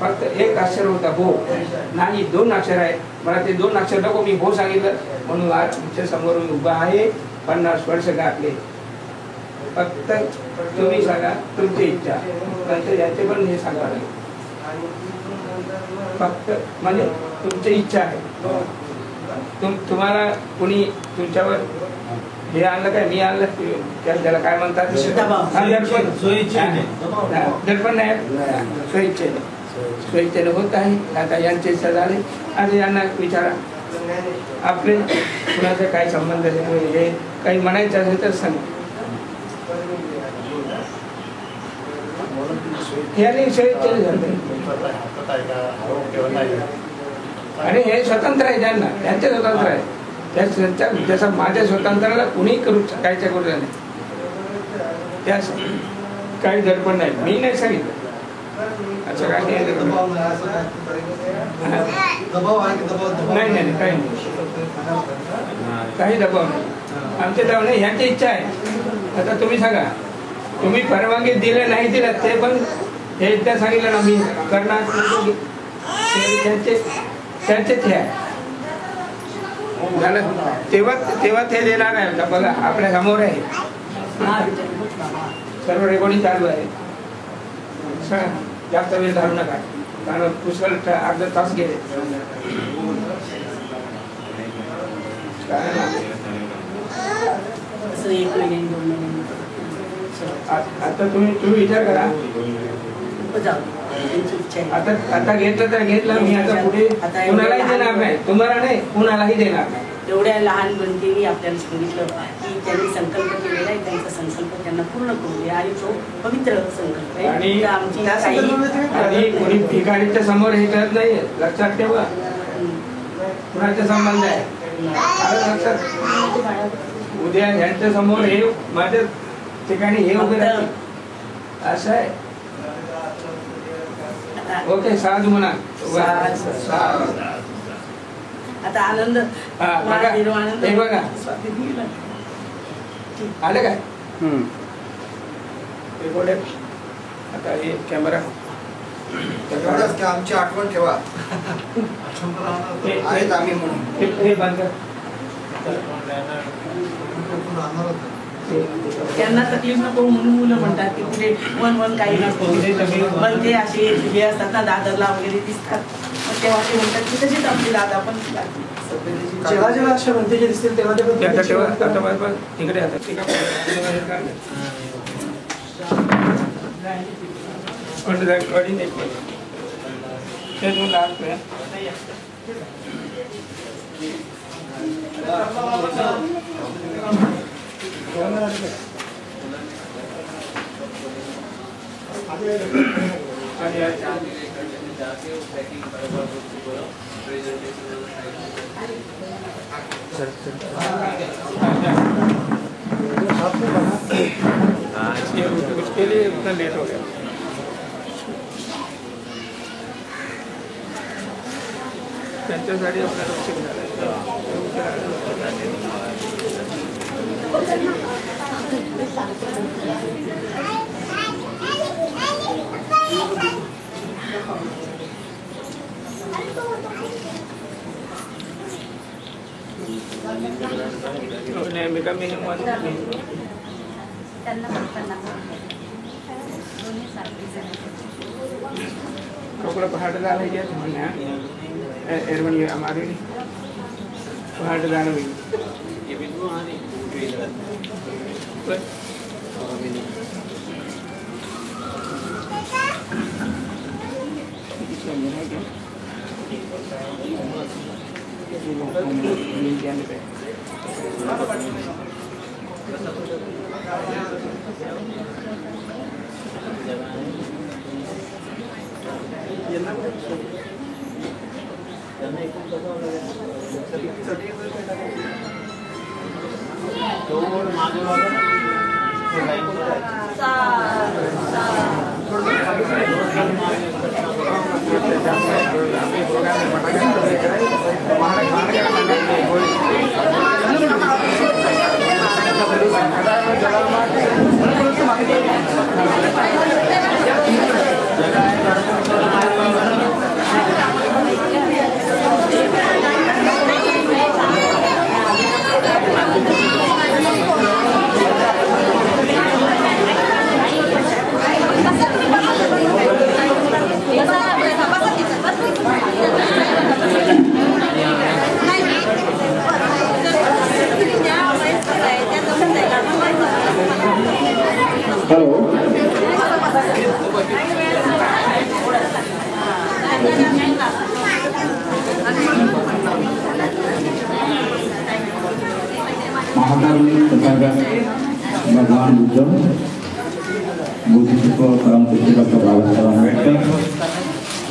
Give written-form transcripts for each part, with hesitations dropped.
फक्त एक अक्षर होता हो, नाही 2 अक्षर आहे. मला ते 2 अक्षर नको, मी हो सांगितलं म्हणून आज तुमच्या समोर मी उभा आहे. 50 वर्ष गाठले. फक्त तुम्ही सांगा तुमची इच्छा, नंतर याचे पण हे सांगा. फक्त म्हणजे तुमची इच्छा आहे. तुम्हाला कोणी तुमच्यावर हे आणलं काय, मी आणलं त्याला काय म्हणतात, दडपण नाही, स्वेच्छेने होत आहे. आता यांची इच्छा झाली, आता यांना विचारा आपले कुणाचा काय संबंध आहे, हे काही म्हणायचं असेल तर सांग. याने स्वेच्छेने झालं आणि हे स्वतंत्र आहे, ज्यांना त्यांचे स्वतंत्र आहे. त्याचा माझ्या स्वतंत्राला कुणी करू कायच्या करू नाही, त्यास काही दडपण नाही. मी नाही सांगितलं असं काही नाही, नाही नाही काही नाही, काही दबाव नाही. आमचे दबाव नाही, ह्यांची इच्छा आहे. आता तुम्ही सांगा, तुम्ही परवानगी दिले नाही दिलं ते पण हे एकदा सांगितलं ना मी करणार, त्यांचेच हे आहे झालं. तेव्हा ते देणार आहे. बघा आपल्या समोर आहे, सर्व रेकॉर्डिंग चालू आहे. जास्त वेळ घालू नका, कारण पुष्कळ अर्धा तास गेले. आता तुम्ही विचार करा. आता घेतलं तर घेतलं, मी आता पुढे कुणालाही देणार नाही, तुम्हाला नाही कुणालाही देणार नाही. एवढ्या लहान बनतेने आपल्याला सांगितलं की त्यांनी संकल्प केलेला आहे, त्यांचा संकल्प त्यांना पूर्ण करू द्या आणि तो पवित्र संकल्प आहे. आणि कोणी भिकारीच्या समोर हे करत नाही, लक्षात ठेवा. कुणाचा संबंध आहे उद्या यांच्या समोर हे माझ्या ठिकाणी हे उभे राहते असं आहे. ओके, साधू म्हणा. आता आनंद हे बघा आले काय आता हे कॅमेरा आमची आठवण ठेवा आहेत आम्ही म्हणून. हे बंद त्यांना तकलीफ नको म्हणून मुलं म्हणतात की पुढे वन काही नको, पण ते असे हे असतात ना दादरला वगैरे दिसतात, तेव्हा ते म्हणतात की तशीच आपली दादा पण जेव्हा जेव्हा अशा म्हणते दिसतील तेव्हा इकडे उसके लिए उतना लेट हो गया. त्यांच्यासाठी आपल्याला उशीर कपड़ा पहाड़ डाल है एरवनी हमारे पहाड़ डाल भी जगह है महाकारुणिक तथागत भगवान बुद्ध, बुद्धिसत्व परमपूज्य डॉक्टर बाबासाहेब आंबेडकर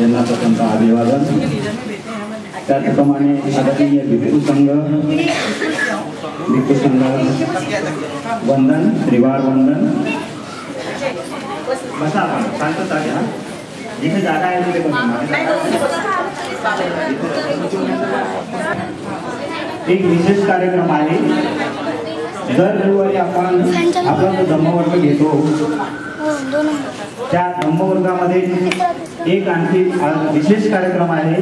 यांना प्रथमतः अभिवादन. त्याचप्रमाणे आदरणीय भिक्खू संघ वंदन, त्रिवार वंदन. बसा आपण शांतता घ्या, जिथे जागा आहे तिथे एक विशेष कार्यक्रम आहे. दर रविवारी आपण आपला जो धम्मवर्ग घेतो त्या धम्मवर्गामध्ये एक आणखी विशेष कार्यक्रम आहे.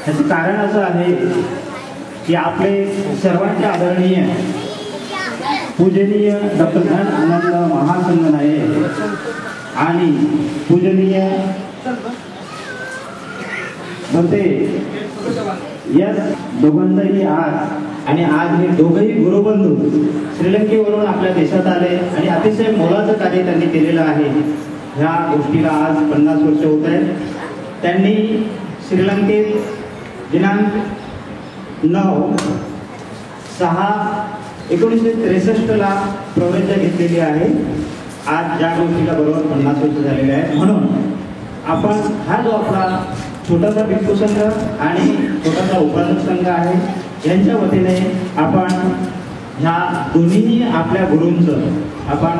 त्याचं कारण असं आहे की आपले सर्वांचे आदरणीय पूजनीय डॉक्टर धन आनंद महासंगनायक आणि पूजनीय बनते या दोघांचाही आज हे दोघंही गुरुबंधू श्रीलंकेवरून आपल्या देशात आले आणि अतिशय मोलाचं कार्य त्यांनी केलेलं आहे. ह्या गोष्टीला आज 50 वर्ष होत आहेत. त्यांनी श्रीलंकेत दिनांक 9/6/1963 प्रवेशा घेतलेली आहे. आज ज्या गोष्टीला बरोबर 50 वर्ष झालेले आहेत. म्हणून आपण हा जो आपला छोटासा भिक्खू संघ आणि छोटासा उपासक संघ आहे यांच्या वतीने आपण ह्या दोन्ही आपल्या गुरूंचं आपण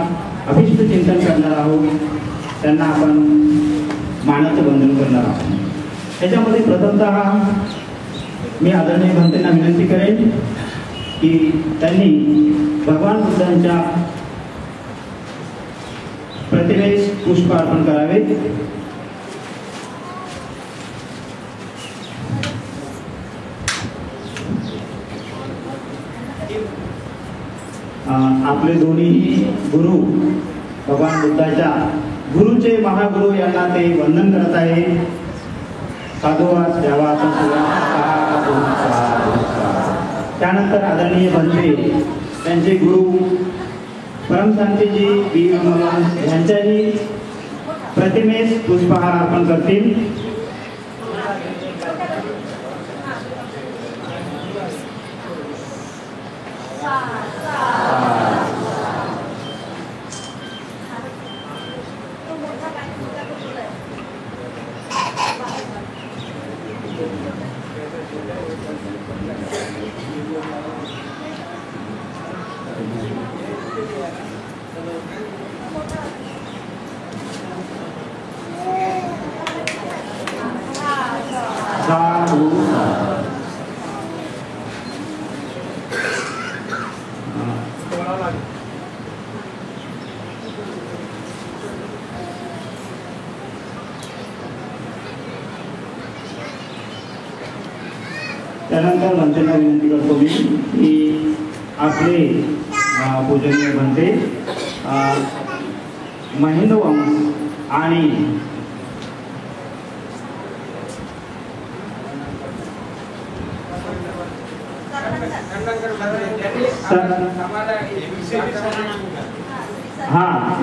अभिष्ट चिंतन करणार आहोत. त्यांना आपण मानाचं वंदन करणार आहोत. त्याच्यामध्ये प्रथमतः मी आदरणीय भंतेंना विनंती करेन की त्यांनी भगवान बुद्धांच्या प्रतिमेस पुष्प अर्पण करावे. आपले दोन्ही गुरु भगवान बुद्धाच्या गुरुचे महागुरु यांना ते वंदन करत आहे. साधुवास द्यावा. त्यानंतर आदरणीय भंते त्यांचे गुरु परमशांतीजी वीर मनोहर यांच्याही प्रतिमेस पुष्पहार अर्पण करतील. त्यानंतर भंतेंना विनंती करतो मी की आपले पूजनीय भंते महेंद्र वंश आणि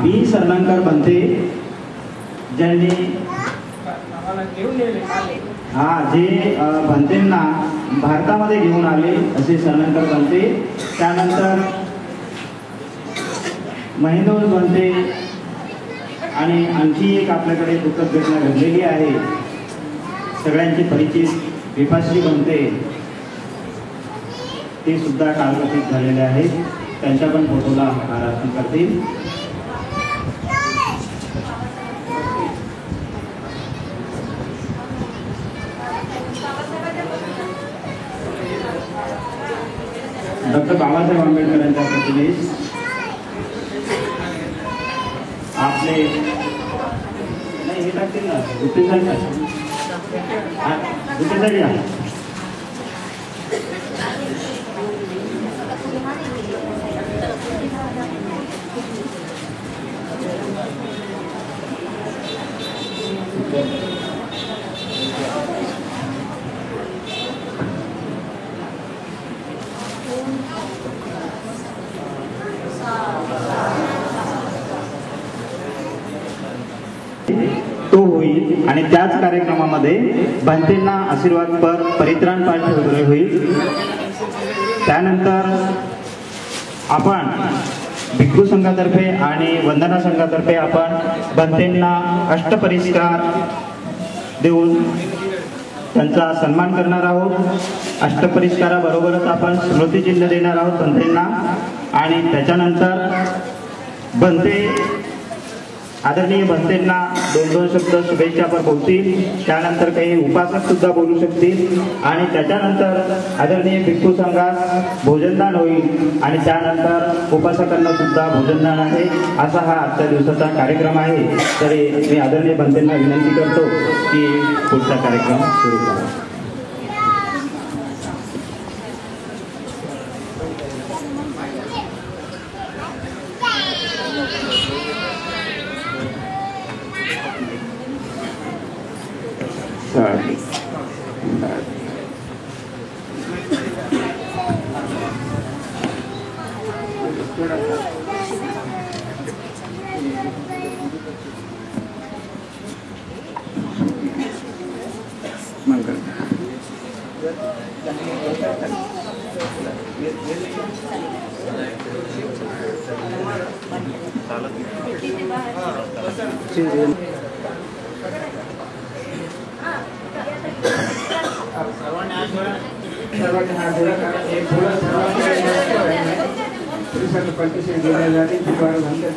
बी सरलंकर भंते ज्यांनी जे भंतेंना भारतामध्ये घेऊन आले असे सरलंकर भंते. त्यानंतर महेंद्र भंते आणि आणखी एक आपल्याकडे दुःखद घटना घडलेली आहे. सगळ्यांचे परिचित विपाश्री भंते ते सुद्धा कालकथित झालेले आहेत. त्यांच्या पण फोटोला अर्पण करतील. डॉक्टर बाबासाहेब आंबेडकरांच्या प्रतिमेस आपले नाही हे टाकतील ना गुप्तेसाठी तो होईल. आणि त्याच कार्यक्रमामध्ये भंतेंना आशीर्वादपर परित्राण पाठ वगैरे होईल. त्यानंतर आपण भिक्खू संघातर्फे आणि वंदना संघातर्फे आपण भंतेंना अष्टपरिष्कार देऊन त्यांचा सन्मान करणार आहोत. अष्टपरिष्काराबरोबरच आपण स्मृतिचिन्ह देणार आहोत भंतेंना. आणि त्याच्यानंतर आदरणीय भंतेंना 2-2 शब्द शुभेच्छा पण बोलतील. त्यानंतर काही उपासक सुद्धा बोलू शकतील. आणि त्याच्यानंतर आदरणीय भिक्खू संघात भोजनदान होईल आणि त्यानंतर उपासकांना सुद्धा भोजनदान आहे. असा हा आजच्या दिवसाचा कार्यक्रम आहे. तरी मी आदरणीय भंतेंना विनंती करतो की पुढचा कार्यक्रम सुरू करा.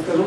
करू